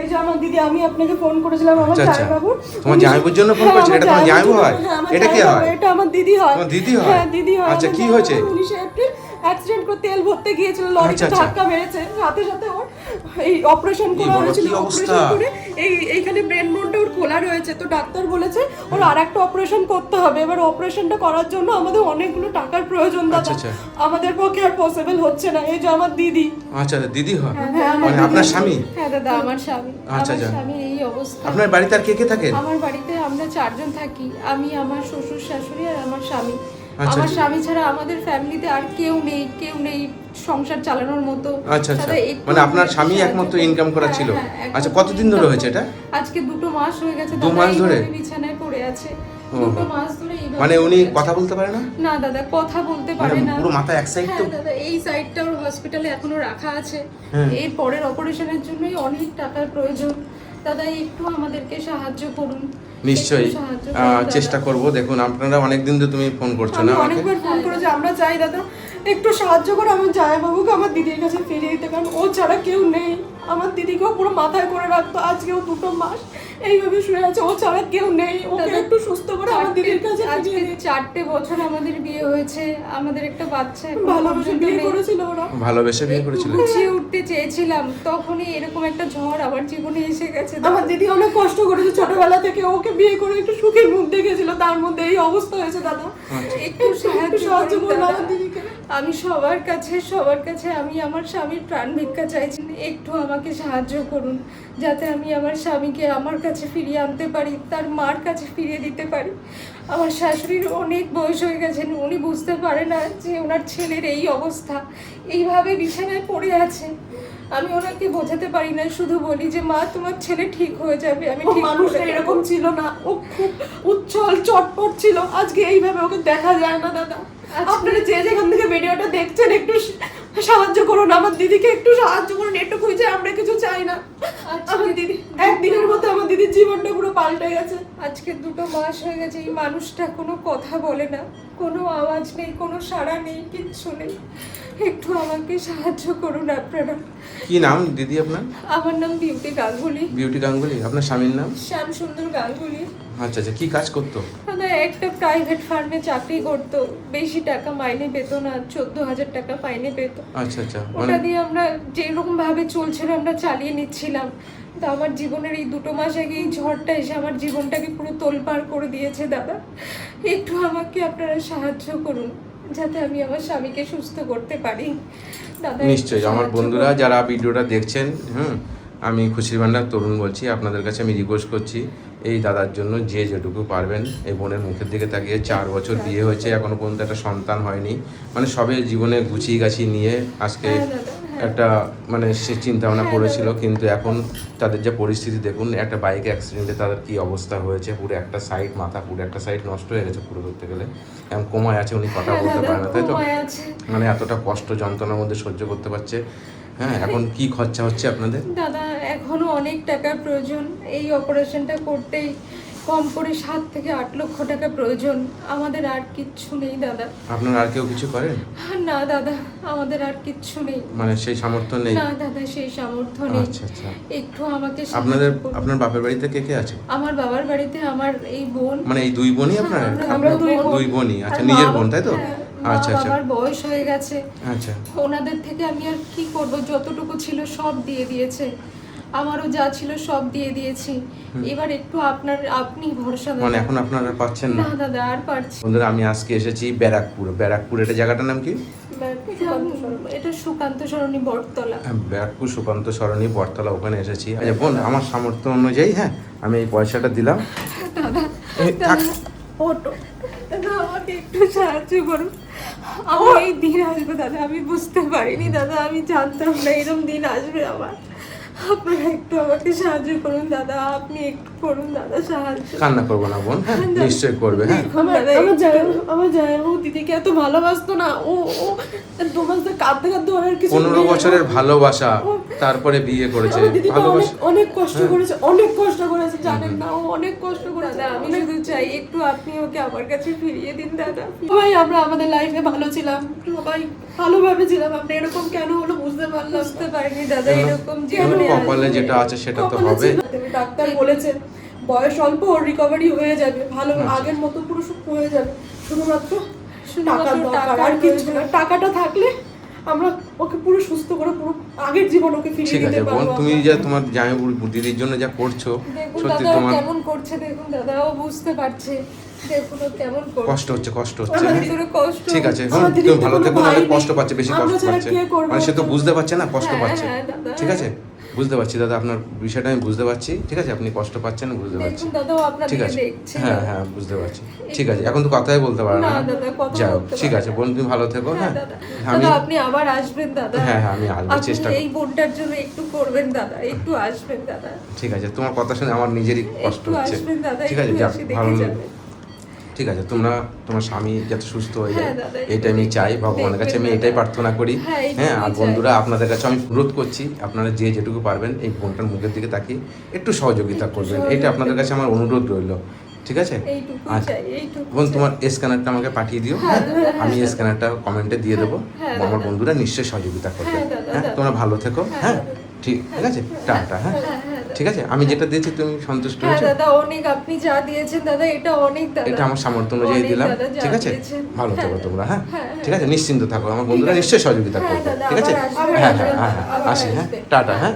এই যে আমার দিদি, আমি আপনাকে ফোন করেছিলাম আমার জামাইবাবু। তোমার জামাইবাবুর জন্য ফোন করেছিল? এটা তোমার জামাইবাবু হয়? এটা কি হয়? এটা আমার দিদি হয়। তোমার দিদি হয়? হ্যাঁ দিদি হয়। আচ্ছা, কি হয়েছে? 19 এপ্রিল অ্যাক্সিডেন্ট করে তেল ভরতে গিয়েছিল, লরিতে ধাক্কা মেরেছে, সাথে সাথে ওর এই অপারেশন করা হয়েছিল। অপারেশন করে এইখানে ব্রেন বোনটা ওর খোলা রয়েছে, তো ডাক্তার বলেছে ওর আরেকটা অপারেশন করতে হবে। এবার অপারেশনটা করার জন্য আমাদের অনেকগুলো টাকার প্রয়োজন দাদা, আমাদের পক্ষে আর পসিবল হচ্ছে না। এই যে আমার দিদি। আচ্ছা, দিদি হয় মানে আপনার স্বামী? হ্যাঁ দাদা, আমার স্বামী। আচ্ছা, আমার স্বামীর এই অবস্থা। আপনার বাড়িতে আর কে কে থাকে? আমার বাড়িতে আমরা 4 জন থাকি, আমি, আমার শ্বশুর শাশুড়ি আর আমার স্বামী। আমার স্বামী ছাড়া আমাদের ফ্যামিলিতে আর কেউ নেই সংসার চালানোর মতো। আচ্ছা, মানে আপনার স্বামী একমাত্র ইনকাম করা ছিল। আচ্ছা, কতদিন ধরে হয়েছে এটা? আজকে 2 মাস হয়ে গেছে। 2 মাস ধরে বিছানায় পড়ে আছে। 2 মাস ধরে। মানে উনি কথা বলতে পারে না? না দাদা, কথা বলতে পারে না। পুরো মাথা এক সাইড তো? দাদা, এই সাইডটা ওর হসপিটালে এখনো রাখা আছে। এর পরের অপারেশনের জন্যই অনেক টাকার প্রয়োজন। দাদা, একটু আমাদেরকে সাহায্য করুন। নিশ্চয়ই চেষ্টা করব। দেখুন, আপনারা অনেকদিন ধরে তুমি ফোন করছো না, অনেকবার ফোন করেছি। আমরা চাই দাদা একটু সাহায্য করে আমার জামাইবাবুকে আমার দিদির কাছে ফিরিয়ে দিতে, কারণ ও ছাড়া কেউ নেই। আমার দিদিকেও পুরো মাথায় করে রাখতো, আজকেও 2 মাস এইভাবে শুয়ে আছে, ও ছাড়া কেউ নেই। ওকে একটু সুস্থ করে আমার দিদির কাছে আজকে 4টে বছর আমাদের বিয়ে হয়েছে, আমাদের একটা বাচ্চা। ভালোবেসে বিয়ে করেছিল ওরা, ভালোবেসে বিয়ে করেছিল। গুছিয়ে উঠতে চেয়েছিলাম, তখনই এরকম একটা ঝড় আমার জীবনে এসে গেছে। আমার দিদি অনেক কষ্ট করেছে ছোটবেলা থেকে, ওকে বিয়ে করে একটু সুখের মুখ দেখেছিল, তার মধ্যে এই অবস্থা হয়েছে দাদা। একটু সাহায্য করুন আমার দিদিকে। আমি সবার কাছে আমি আমার স্বামীর প্রাণ ভিক্ষা চাইছি, একটু আমাকে সাহায্য করুন, যাতে আমি আমার স্বামীকে আমার কাছে ফিরিয়ে আনতে পারি, তার মার কাছে ফিরিয়ে দিতে পারি। আমার শাশুড়ির অনেক বয়স হয়ে গেছেন, উনি বুঝতে পারে না যে ওনার ছেলের এই অবস্থা, এইভাবে বিছানায় পড়ে আছে। আমি ওনাকে বোঝাতে পারি না, শুধু বলি যে মা, তোমার ছেলে ঠিক হয়ে যাবে। আমি ঠিক মানুষটা এরকম ছিল না, ও খুব উচ্ছল চটপট ছিল। আজকে এইভাবে ওকে দেখা যায় না দাদা। আপনারা যে যেখান থেকে ভিডিওটা দেখছেন একটু সাহায্য করুন, আমার দিদিকে একটু সাহায্য করুন, একটু খুঁজে। আমরা কিছু চাই না। আমার দিদি একদিনের মধ্যে আমার দিদির জীবনটা পুরো পাল্টে গেছে। আজকে 2 মাস হয়ে গেছে, এই মানুষটা কোনো কথা বলে না, কোনো আওয়াজ নেই, কোনো সাড়া নেই, কিচ্ছু নেই। একটু আমাকে সাহায্য করুন আপনারা। কি নাম দিদি আপনার? আমার নাম বিউটি গাঙ্গুলি। বিউটি গাঙ্গুলি। আপনার স্বামীর নাম? শ্যাম সুন্দর গাঙ্গুলি। আচ্ছা, কি কাজ করতো? একটা প্রাইভেট ফার্মে চাকরি করতো, বেশি টাকা মাইনে পেত না, 14,000 টাকা মাইনে পেত। আচ্ছা, ওটা দিয়ে আমরা যেরকম ভাবে চলছিল আমরা চালিয়ে নিচ্ছিলাম। তো আমার জীবনের এই 2 মাস আগে এই ঝড়টা এসে আমার জীবনটাকে পুরো তোলপাড় করে দিয়েছে দাদা। একটু আমাকে আপনারা সাহায্য করুন, যাতে আমি আমার স্বামীকে সুস্থ করতে পারি। দাদা, নিশ্চয়ই। আমার বন্ধুরা যারা ভিডিওটা দেখছেন, আমি খুশির ভান্ডার তরুণ বলছি। আপনাদের কাছে আমি রিকোয়েস্ট করছি, এই দাদার জন্য যে যেটুকু পারবেন, এই বোনের মুখের দিকে তাকিয়ে, 4 বছর বিয়ে হয়েছে, এখনো পর্যন্ত একটা সন্তান হয়নি, মানে সবে জীবনে গুছিয়ে গাছিয়ে নিয়ে আজকে একটা মানে সে চিন্তা ভাবনা করেছিল, কিন্তু এখন তাদের যে পরিস্থিতি দেখুন, একটা বাইক অ্যাক্সিডেন্টে তাদের কি অবস্থা হয়েছে, পুরো একটা সাইড মাথা, পুরো একটা সাইড নষ্ট হয়ে গেছে পুরো ধরতে গেলে। এখন কোমায় আছে, উনি কথা বলতে পারে না, তাই তো? মানে এতটা কষ্ট যন্ত্রণার মধ্যে সহ্য করতে পারছে। এখন কি খরচা হচ্ছে আপনাদের? দাদা, এখনো অনেক টাকার প্রয়োজন। এই অপারেশনটা করতেই কম করে 7 থেকে 8 লক্ষ টাকা প্রয়োজন। আমাদের আর কিচ্ছু নেই দাদা। আপনার আর কেউ কিছু করেন? না দাদা, আমাদের আর কিচ্ছু নেই। মানে সেই সামর্থ্য নেই? না দাদা, সেই সামর্থ্য নেই। আচ্ছা, একটু আমাকে আপনার বাপের বাড়িতে কে কে আছে? আমার বাবার বাড়িতে আমার এই বোন। মানে এই 2 বোনই আপনার? আমরা 2 বোনই। আচ্ছা, নিজের বোন, তাই তো? আচ্ছা। আমার বয়স হয়ে গেছে। আচ্ছা, ওনাদের থেকে আমি আর কি করব, যতটুকু ছিল সব দিয়ে দিয়েছে, আমারও যা ছিল সব দিয়ে দিয়েছি। এবার একটু আপনি ভরসা দেন। মানে এখন আপনারা পাচ্ছেন না? না দাদা, আর পারছি। বন্ধুরা, আমি আজকে এসেছি ব্যারাকপুর। এটা জায়গাটার নাম কি? এটা সুকান্ত সরণি বটতলা। ব্যারাকপুর সুকান্ত সরণি বটতলা, ওখানে এসেছি। আচ্ছা বোন, আমার সামর্থ্য অনুযায়ী আমি এই পয়সাটা দিলাম। দাদা, আমাকে একটু সাহায্য করুন। আমার এই দিন আসবে দাদা, আমি বুঝতে পারিনি দাদা, আমি জানতাম না এরকম দিন আসবে আমার। আপনারা একটু আমাকে সাহায্য করুন দাদা, আপনি একটু করুন দাদা সাহায্য। কান্না করবো না বোন, নিশ্চয়ই করবে। আমার জামাইবাবু দিদিকে এত ভালোবাসতো না, ও 2 মাস ধরে কাঁদতে ওনার কিছু 15 বছরের ভালোবাসা, তারপরে বিয়ে করেছে। ভালোবাসা অনেক কষ্ট করেছে জানেন না, ও অনেক কষ্ট করেছে। দাদা, আমি শুধু চাই একটু আপনি ওকে আমার কাছে ফিরিয়ে দিন দাদা। সবাই আমরা আমাদের লাইফে ভালো ছিলাম, সবাই ভালোভাবে ছিলাম, আমরা এরকম কেন হলো বুঝতে পারিনি দাদা। এরকম জীবনে কপালে আসবে। যেটা আছে সেটা তো কপালে হবে। ছিল। ডাক্তার বলেছে বয়স অল্প, ওর রিকভারি হয়ে যাবে, ভালো আচ্ছা। আগের মতো পুরো সুস্থ হয়ে যাবে, শুধুমাত্র শুধুমাত্র টাকার দরকার, টাকার আর কিছু প্রয়োজন। না। টাকাটা থাকলে আমরা ওকে পুরো সুস্থ করে পুরো আগের জীবন ওকে ফিরিয়ে ঠিক দিতে আছে বোন, পারবো তুমি আমরা। যা তোমার জামাইবাবু দিদির জন্য যা করছো দেখুন সত্যি দাদা ও তোমার কেমন করছে, দেখুন দাদা ও বুঝতে পারছে, দেখুন ও কেমন করছে। কষ্ট হচ্ছে আমার হ্যাঁ? ভিতরে কষ্ট ঠিক আছে আমার বোন, দিদির তুমি তো ভালো কোনো থেকো, ভাই নাহলে নেই। কষ্ট পাচ্ছে, বেশি আমরা কষ্ট ছাড়া পাচ্ছে, কে করবে মানে সে তো ওকে? বুঝতে পারছে না, কষ্ট হ্যাঁ, পাচ্ছে। হ্যাঁ, দাদা, ঠিক আছে, হ্যাঁ। বুঝতে পারছি দাদা, আপনার বিষয়টা আমি বুঝতে পারছি। ঠিক আছে, আপনি কষ্ট পাচ্ছেন, বুঝতে পারছি। দেখুন দাদা ও আপনার ঠিক দিকে আছে, দেখছে। হ্যাঁ হ্যাঁ বুঝতে পারছি। ঠিক আছে, এখন তো কথাই বলতে পারে না না। দাদা, কথা যাও, বলতে ঠিক পারে আছে না। বোন, তুমি ভালো থেকো। হ্যাঁ হ্যাঁ, দাদা, আমি দাদা আপনি আবার আসবেন দাদা। হ্যাঁ, হ্যাঁ, আমি আসবো, আপনি চেষ্টা করব। এই বোনটার জন্য একটু করবেন দাদা, একটু আসবেন দাদা। ঠিক আছে, তোমার কথা শুনে আমার নিজেরই কষ্ট একটু হচ্ছে। আসবেন দাদা, ঠিক আছে, একটু যাক, এসে দেখে ভালো। যাবেন। ঠিক আছে, তোমরা তোমার স্বামী যাতে সুস্থ হয়ে যায় হ্যাঁ দাদা, এটা আমি চাই, ভগবানের কাছে আমি দেখবেন এটাই দাদা। প্রার্থনা করি। হ্যাঁ, এইটুকুই হ্যাঁ, আর চাই। বন্ধুরা আপনাদের কাছে আমি অনুরোধ করছি, আপনারা যে যেটুকু পারবেন এই বোনটার মুখের দিকে তাকিয়ে একটু সহযোগিতা একটু করবেন, সহযোগিতা এটা আপনাদের কাছে আমার অনুরোধ রইল। ঠিক আছে, এইটুকু আচ্ছা চাই, এইটুকু বোন, চাই। তোমার স্ক্যানারটা আমাকে পাঠিয়ে দিও। হ্যাঁ, হ্যাঁ, দাদা, আমি হ্যাঁ, স্ক্যানারটা কমেন্টে দিয়ে দেবো। হ্যাঁ, আমার দাদা। বন্ধুরা নিশ্চয়ই সহযোগিতা করবে। হ্যাঁ, দাদা, হ্যাঁ, দাদা। তোমরা ভালো থেকো। হ্যাঁ, হ্যাঁ, দাদা। ঠিক আছে, টাটা। হ্যাঁ, হ্যাঁ, হ্যাঁ, দাদা। ঠিক আছে, আমি যেটা দিয়েছি তুমি সন্তুষ্ট হ্যাঁ হয়েছো? দাদা, অনেক আপনি যা দিয়েছেন দাদা, এটা অনেক দাদা। এটা আমার সামর্থ্য অনুযায়ী অনেক দিলাম। দাদা, যা ঠিক আছে, দিয়েছেন। ভালো থেকো হ্যাঁ, তোমরা। হ্যাঁ, হ্যাঁ, ঠিক আছে, নিশ্চিন্ত থাকো, আমার বন্ধুরা আছে। নিশ্চয়ই সহযোগিতা হ্যাঁ করবে। দাদা, ঠিক আছে, আবার আসবেন, হ্যাঁ আবার হ্যাঁ, আসবেন, হ্যাঁ, আবার আসি। হ্যাঁ, আসবেন। টাটা। হ্যাঁ।